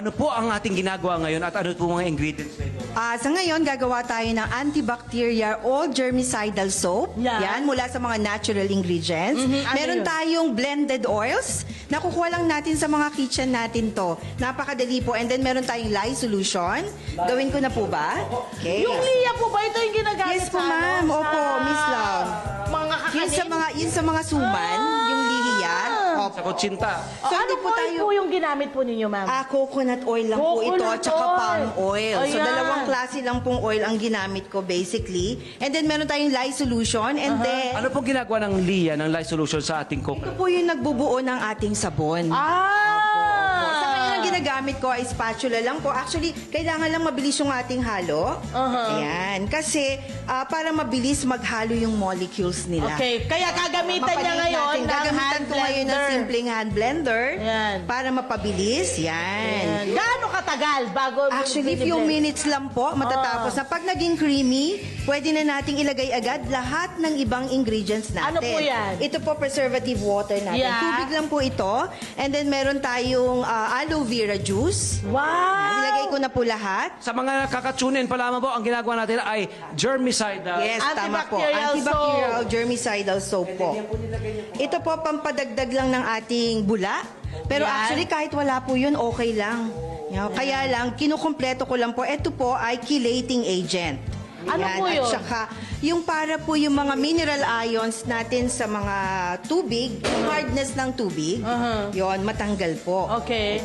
Ano po ang ating ginagawa ngayon at ano po mga ingredients na ito? Sa ngayon, gagawa tayo ng antibacterial all germicidal soap. Yeah. Yan, mula sa mga natural ingredients. Ano Meron yun? tayong blended oils. Nakukuha lang natin sa mga kitchen natin to. Napakadali po. And then meron tayong lye solution. Gawin ko na po ba? Okay. Yung Lia po ba? Ito yung ginagamit Yes po, sa ano? ma'am. Opo, Sa Miss Love. Mga kakanin? Yun sa mga suman, yung lihiya. Sa kutsinta. So, ano hindi po po yung ginamit po ninyo, ma'am? Coconut oil lang po ito Coconut at saka oil. palm oil. So, Ayan. dalawang klase lang pong oil ang ginamit ko basically. And then, meron tayong lye solution. And then, Ano pong ginagawa ng Lia, ng Lye Solution sa ating ito coconut? po yung nagbubuo ng ating sabon. Sa ngayon, ang ginagamit ko ay spatula lang po. Actually, kailangan lang mabilis yung ating halo. Ayan. Kasi, para mabilis maghalo yung molecules nila. Okay, kaya gagamitan niya ngayon ng Gagamitan hand ko ngayon ng blender. simpleng hand blender. Yan. Para mapabilis. Yan. Gaano katagal bago Actually, few biniblend? minutes lang po matatapos na. Pag naging creamy, pwede na nating ilagay agad lahat ng ibang ingredients natin. Ano po yan? Ito po preservative water natin. Yeah. Tubig lang po ito. And then meron tayong aloe vera juice. Wow! Ilagay ko na po lahat. Sa mga kakatsunin pa lamang po, ang ginagawa natin ay germicidal. Yes, tama po. Antibacterial Antibacterial germicidal soap po. Ito po pampadagdag lang ng ating bula. Pero Yan. actually kahit wala po yun, okay lang. Kaya lang, kinukumpleto ko lang po. Ito po ay chelating agent. Ano po yun? At saka, yung para po yung mga mineral ions natin sa mga tubig, yung hardness ng tubig, yon matanggal po. Okay.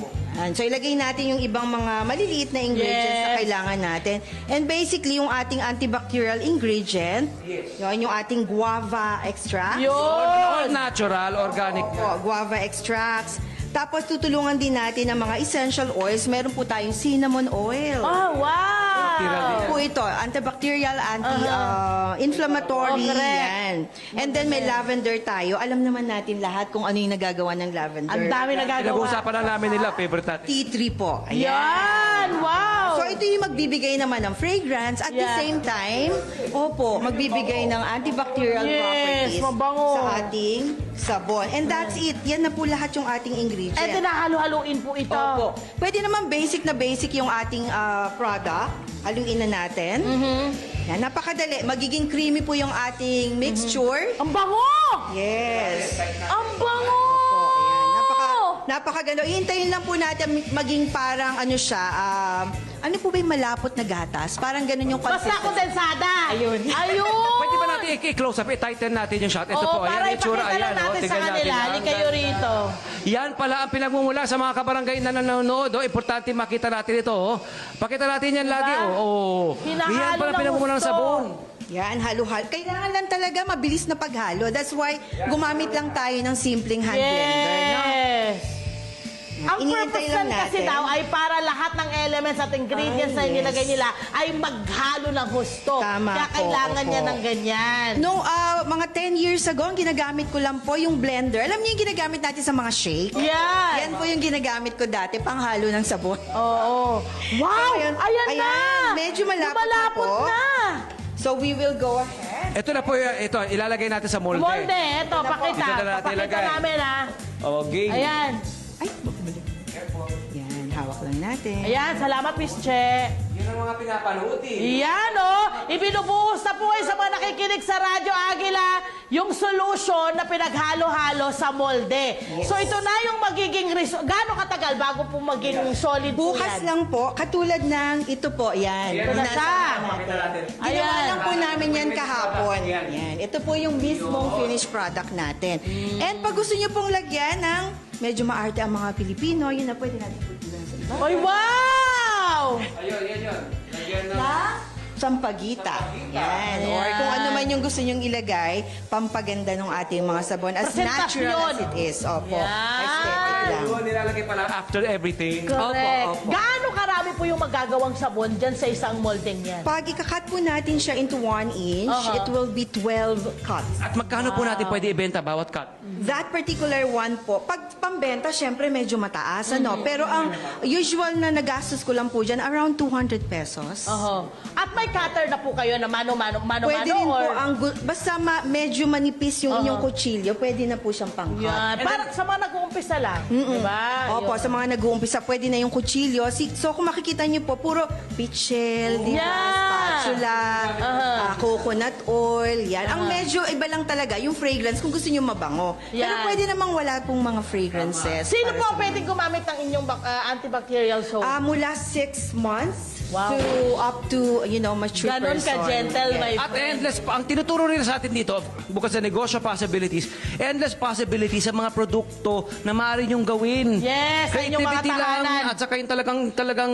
So, ilagay natin yung ibang mga maliliit na ingredients na Yes. kailangan natin. And basically, yung ating antibacterial ingredient, yun, yung ating guava extract. All Yun! natural, organic. Opo, guava extracts. Tapos, tutulungan din natin ng mga essential oils. Meron po tayong cinnamon oil. Oh, wow! Ano po ito? Antibacterial, anti-inflammatory. Oh, correct. Yan. And then may lavender tayo. Alam naman natin lahat kung ano yung nagagawa ng lavender. Ang dami nagagawa. Pinag-uusapan na namin nila, favorite natin. Tea tree po. Yan! Wow! So, ito yung magbibigay naman ng fragrance at the Yeah. same time, opo, magbibigay ng antibacterial Yes, properties mabango. sa ating sabon. And that's it. Yan na po lahat yung ating ingredients. Eh, tinahalo-haluin po ito. Opo. Pwede naman basic na basic yung ating product. Haluin na natin. Yan, napakadali. Magiging creamy po yung ating mixture. Ang bango! Yes. Ang bango! Ayan, napakaganda. Ihintayin lang po natin maging parang ano siya, ano po ba yung malapot na gatas? Parang ganun yung Basta consistency. kondensada! Ayun. Ayun! Pwede ba natin i-close up, i-tighten natin yung shot? Ito Oo, po, ayan para yung itsura. ipakita lang Ayan, natin sa tingnan kanila. natin. Halika kayo rito. Yan pala ang pinagmumula sa mga kabarangay na nanonood. Importante makita natin ito. Pakita natin yan lagi. Hinahalo Yan pala ng pinagmumula ng gusto. sabon. Yan, halo-halo. Kailangan lang talaga mabilis na paghalo. That's why gumamit lang tayo ng simpleng hand blender. No? Yes! Ang Iniintay purpose lang nun kasi natin. daw ay para lahat ng elements at ingredients na yes. nilagay nila ay maghalo ng husto. Tama Kaya po, kailangan opo. niya ng ganyan. Nung mga 10 years ago, ang ginagamit ko lang po yung blender. Alam niyo yung ginagamit natin sa mga shake? Yan! Yan po yung ginagamit ko dati, panghalo ng sabon. Oo. Wow! Ayan, Ayan na! medyo malapot na Lumalapot po. na! So we will go ahead. Ito na po, ito, ilalagay natin sa molde. Molde, eto, pakita. Dito na natin Pakita ilagay. namin, ha? Okay. Ayan. Ay, yan, hawak lang natin. Ayan, salamat, Miss Che. Yan ang mga pinapanood Yan, oh. Ibinubuhos na po sa mga nakikinig sa Radyo Agila yung solution na pinaghalo-halo sa molde. So, ito na yung magiging Gaano katagal bago po maging solid po Bukas yan? lang po, katulad ng ito po, yan. Ito na siya. Ginawa Ayan. lang po namin yan kahapon. Yan. Ito po yung mismong finished product natin. And pag gusto nyo pong lagyan ng medyo maarte ang mga Pilipino, yun na pwede natin pagkulang sa iba. Ay, wow! Ayun, yan yun. Lagyan ng... Sampagita. Yan. Or kung ano man yung gusto nyong ilagay, pampaganda ng ating mga sabon. As natural as it is. Opo. Yan. Aesthetic lang. Yun, nilalagay pala after everything. Correct. Opo, opo. Gaano karami po yung magagawang sabon dyan sa isang molding yan? Pag ikakat po natin siya into 1 inch, it will be 12 cuts. At magkano po natin pwede ibenta bawat cut? That particular one po, pag pambenta, syempre medyo mataas, ano? Pero ang usual na nagastos ko lang po dyan, around 200 pesos. Oho. At may nag-cutter na po kayo na mano-mano Pwede rin po, or... basta medyo manipis yung inyong kutsilyo, pwede na po siyang pang-cut. Yan. Parang sa mga nag-uumpisa lang. Diba? Opo, Yun. sa mga nag-uumpisa, pwede na yung kutsilyo. So, kung makikita niyo po, puro peach shell, di ba? Yeah. Spatula, coconut oil, yan. Ang medyo iba lang talaga, yung fragrance, kung gusto niyo mabango. Pero Yan. pwede namang wala pong mga fragrances. Sino po ang pwedeng gumamit ng inyong antibacterial soap? Mula 6 months Wow. to up to, mature Ganon person. ka-gentle, my At friend. endless pa. Ang tinuturo rin sa atin dito, bukas sa negosyo possibilities, endless possibilities sa mga produkto na maaari niyong gawin. Yes, sa inyong mga Creativity lang tahanan. at saka yung talagang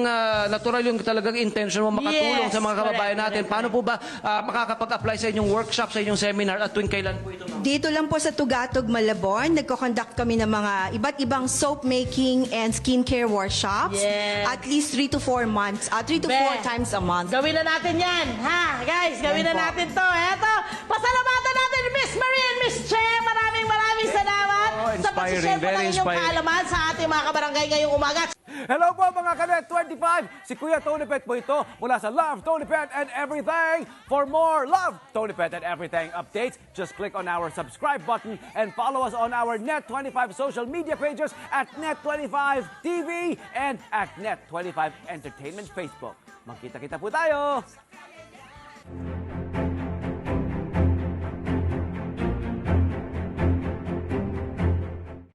natural yung talagang intention mo makatulong Yes, sa mga kababayan correct, natin. correct, Paano po ba makakapag-apply sa inyong workshop, sa inyong seminar at tuwing kailan po ito? Dito lang po sa Tugatog, Malabon, nagko-conduct kami ng mga iba't ibang soap making and skincare workshops. Yes. At least 3 to 4 months, 3 to 4 Be. times a month. Gawin na natin yan, ha? Guys, gawin na Yan po. natin to. Eto, pasalamatan natin Miss Marie and Miss Che. Maraming salamat sa inspiring, pag-share po ng very inyong inspiring. kaalaman sa ating mga kabarangay ngayong umaga. Hello po mga Kanet 25! Si Kuya Tony Pet po ito mula sa Love, Tony Pet and Everything. For more Love, Tony Pet and Everything updates, just click on our subscribe button and follow us on our Net25 social media pages at Net25 TV and at Net25 Entertainment Facebook. Magkita-kita po tayo!